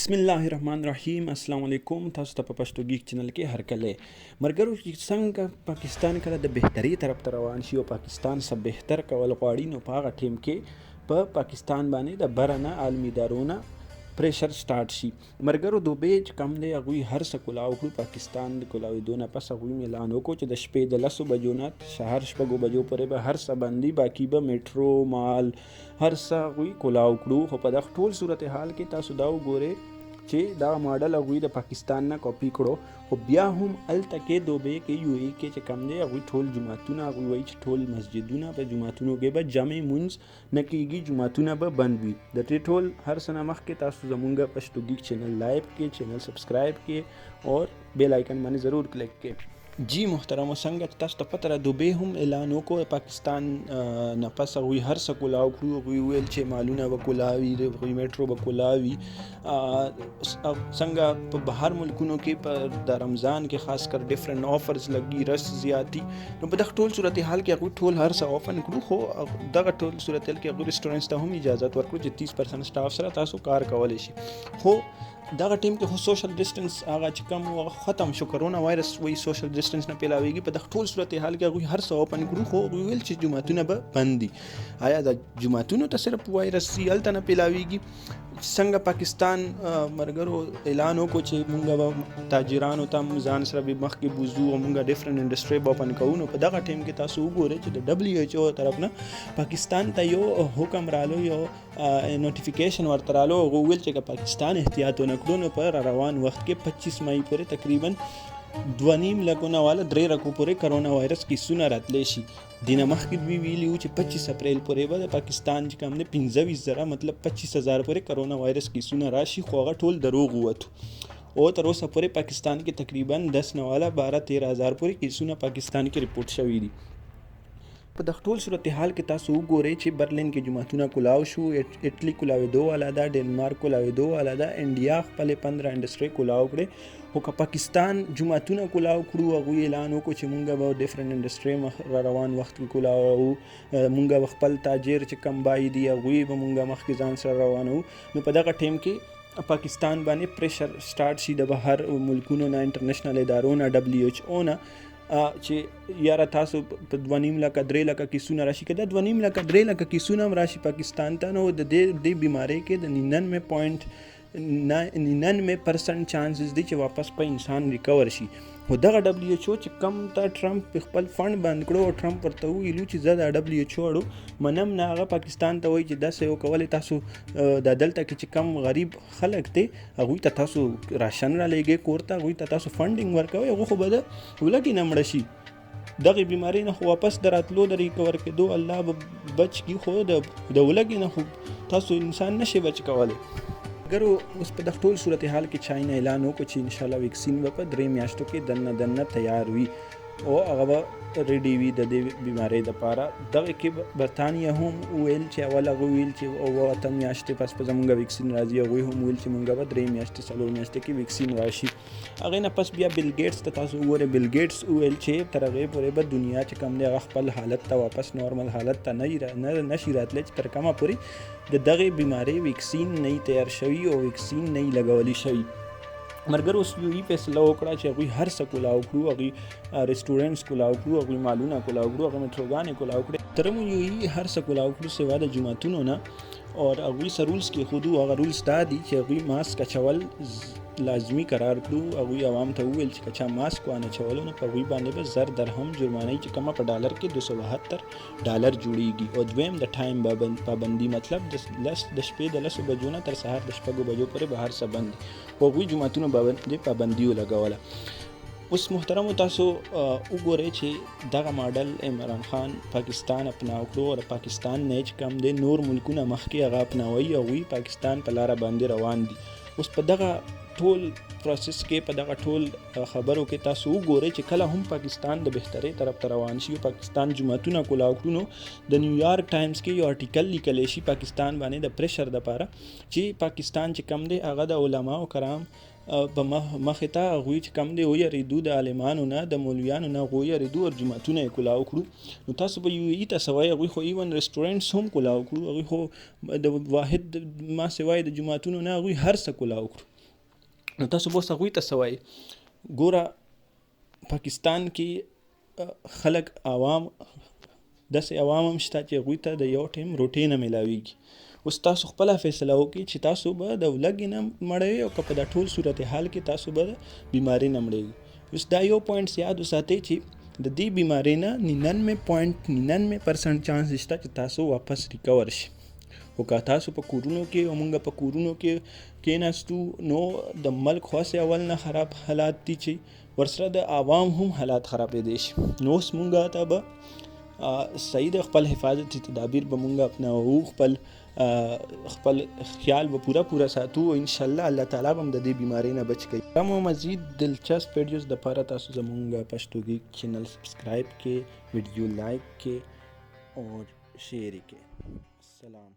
بسم الله الرحمن الرحیم. السلام علیکم. تاسو ته په پښتو ګیک چینل کې هرکلی مرګرو چې څنګه پاکستان کله د بهتري طرف ته روان شي او پاکستان څخه بهتر کول غواړي، نو په هغه ټیم کې په پاکستان باندې د بره نه عالمي ادارونه پریشر سٹارټ شي. مرګرو دوبۍ چې کم دی هغوی هر څه کولاو کړو. پاکستان د کولاوېدو نه پس هغوی اعلان وکړو چې د شپې د 10 بجو نه سهار 6 بجو پورې به هر څه بندي، باقي به میټرو مال هر څه هغوی کولاو کړو. خو په دغه ټول صورتحال کې تاسو دا وګورئ چې دا ماډل هغوی د پاکستان نه کاپي کړو، خو بیا هم هلته کې دوبۍ کې یو ای کې چې کم دی هغوی ټول جوماتونه، هغوی وایي چې ټول مسجدونه په جوماتونو کې به جمع مونځ نه کېږي، جوماتونه به بند وي. د دې ټول هر څه نه مخکې تاسو زمونږ پښتو ګیک چینل لایک کې، چینل سبسکرایب کې اور بیل آیکن باندې ضرور کلک کې. جی محترمو، څنګه چې تاسو ته پته ده دوبۍ هم اعلان وکړو پاکستان نه پس هغوی هر څه کولاو کړو. هغوی ویل چې مالونه به کولاوي، هغوی میټرو به کولاوي. څنګه په بهر ملکونو کې په د رمضان کې خاص کر ډیفرنٹ آفرز لګي، رس زیاتی. نو په دغه ټول صورتحال کې هغوی ټول هر څه اوپن کړو، خو دغه ټول صورتحال کې هغوی ریسټورنټس ته هم اجازه ورکړو چې 30% سټاف سره تاسو کار کولی شي. خو دغه ټیم کې خو سوشل ډسټنس هغه چې کم ختم شو، کرونا وایرس وایي سوشل ډسټنس نه پیلاویږي. په دغه ټول صورتحال کې هغوی هر څه اوپن کړو، خو هغوی ویل چې جوماتونه به بند دي. آیا د جوماتونو ته صرف وایرس هلته نه پیلاویږي؟ څنګه پاکستان مرګرو اعلان وکړو چې مونږ به تاجرانو ته ځان سره به مخکې بوځو او مونږ ډیفرنٹ انډسټري به اوپن کوو. نو په دغه ټیم کې تاسو وګورئ چې د WHO طرف نه پاکستان ته یو حکم رالو، یو نوټیفیکیشن ورته رالو. هغوی ویل چې که پاکستان احتیاط ونه کړو نو په روان وخت کې 25 مئی پورې تقریبا 2.5 لکونه والا 3 رکو پورې کرونا وایرس کیسونه راتلی شي. دینه مخکې دوی ویلي وو چې 25 اپریل پورې به د پاکستان چې کوم دی 25,000 مطلب 25,000 پورې کرونا وایرس کیسونه راشي، خو هغه ټول دروغ ووتو. او تر اوسه پورې پاکستان کې تقریبا 10 نه والا 12-13 پورې کیسونه پاکستان کې رپورټ شوي دي. په دغه ټول صورتحال کې تاسو وګورئ چې برلین کې جوماتونه کولاو شو، اټلی کولاوېدو والا ده، ډنمارک کولاوېدو والا ده، انډیا خپلې 15 انډسټرۍ کولاو کړې. خو که پاکستان جوماتونه کولاو کړو، هغوی اعلان وکړو چې مونږ به ډیفرنٹ انډسټرۍ را روان وخت کې کولاو، مونږ به خپل تاجر چې کم بای دي هغوی به مونږ مخکې ځان سره روانو. نو په دغه ټیم کې پاکستان باندې پریشر سٹارټ شي د بهر ملکونو نه، انټرنیشنل ادارو نه، WHO نه، چې یاره تاسو په 2.5 لکه 3 لکه کیسونه راشي. که دا 2.5 لکه 3 لکه کیسونه هم راشي پاکستان ته، نو د دې بیماری کې د 99.99% چانسز دي چې واپس په انسان ریکور شي. خو دغه WHO چې کم ته ټرمپ خپل فند بند کړو او ټرمپ ورته ویلو چې زه د WHO اړو منم نه، هغه پاکستان ته وایي چې داسې وکولای تاسو د دلته کې چې کم غریب خلک دي هغوی ته تاسو راشن را لېږئ کور ته، هغوی ته تاسو فنډینګ ورکوئ، هغه خو به د ولږې نه مړه شي. دغه بیماری نه خو واپس د راتلو د ریکور کېدو الله به بچ کړي، خو د ولږې نه خو تاسو انسان نشي بچ کولی. ګرو اوس په دغه ټول صورتحال کې چاینا اعلان وکړو چې انشاءالله ویکسین به په 3 میاشتو کې دننه تیار وي او هغه به ریډي وي د دې بیمارۍ دپاره. دغه کې برطانیه هم ویل چې اول هغوی ویل چې 8 میاشتې پس په زمونږ ویکسین راځي، هغوی هم ویل چې مونږ به 3 میاشتې 4 میاشتې کې ویکسین راشي. هغې نه پس بیا بل ګیټس ته تاسو وګورئ، بل ګیټس ویل چې تر هغې پورې به دنیا چې کوم دی هغه خپل حالت ته واپس نارمل حالت ته نشي راتلی، چې تر کومه پورې د دغې بیمارۍ ویکسین نه تیار شوي او ویکسین نه لګولی شوي. مرګرو اوس یو فیصله وکړه چې هغوی هر څه کولاو کړو، هغوی ریسټورنټس کولاو کړو، هغوی مالونه کولاو کړو، هغه میټروګانې کولاو کړې، تر مو یو هر څه کولاو کړو سوا د جوماتونو نه. او هغوی سره رولز کېښودو، هغه رولز دا دي چې هغوی ماسک اچول لازمي قرار کړو. هغوی عوام ته وویل چې که چا ماسک وانه چولو نو په هغوی باندې به 1000 درهم جرمانه چې کومه په ډالر کې $272 جوړیږي. او دویم د ټایم پابندي، مطلب د شپې د 10 بجو نه تر سهار د 6 بجو پورې به هر څه بند دي. هغوی جوماتونو باندې پابندي ولګوله. اوس محترمو تاسو وګورئ چې دغه ماډل عمران خان پاکستان اپناو کړو او پاکستان نه چې کم دی نور ملکونه مخکې هغه اپناوي، هغوی پاکستان په لاره باندې روان دي. اوس په دغه ټول پروسس کې، په دغه ټول خبرو کې تاسو وګورئ چې کله هم پاکستان د بهترۍ طرف ته روان شي، پاکستان جوماتونه کولاو کړو، نو د نیویارک ټایمز کې یو آرټیکل لیکلی شي پاکستان باندې د پریشر دپاره چې پاکستان چې کم دی هغه د علماء کرام په مخې ته هغوی چې کم دی ویرېدو، د عالمانو نه د مولویانو نه هغوی ویرېدو او جوماتونه یې کولاو کړو. نو تاسو به یو ته سوای هغوی خو ایون ریسټورنټس هم کولاو کړو، هغوی خو د واحد ما سوای د جوماتونو نه هغوی هر څه کولاو کړو. نو تاسو به اوس هغوی ته څه وایي؟ ګوره پاکستان کې خلک عوام داسې عوام هم شته چې هغوی ته د یو ټیم روټۍ نه میلاویږي. اوس تاسو خپله فیصله وکړئ چې تاسو به د لږې نه مړوئ او که په دا ټول صورتحال کې تاسو به د بیمارۍ نه مړیږئ. اوس دا یو پوینټس یاد وساتئ چې د دې بیمارۍ نه 99.99% چانس شته چې تاسو واپس ریکور شي. خو که تاسو په کورونو کې او موږ په کورونو کې کېناستو نو د ملک خاصې اول نه خراب حالات دي چې ورسره د عوام هم حالات خرابېدی شي. نو اوس موږ ته به صحیح د خپل حفاظتي تدابیر به موږ اپناوو، خپل خیال به پوره ساتو او انشاءالله الله تعالی به هم د دې بیمارۍ نه بچ کوي. هم مزید دلچسپ ویډیوز دپاره تاسو زموږ پښتو ګیک چینل سبسکرایب کې، ویډیو لایک کې اور شیئر کې. السلام.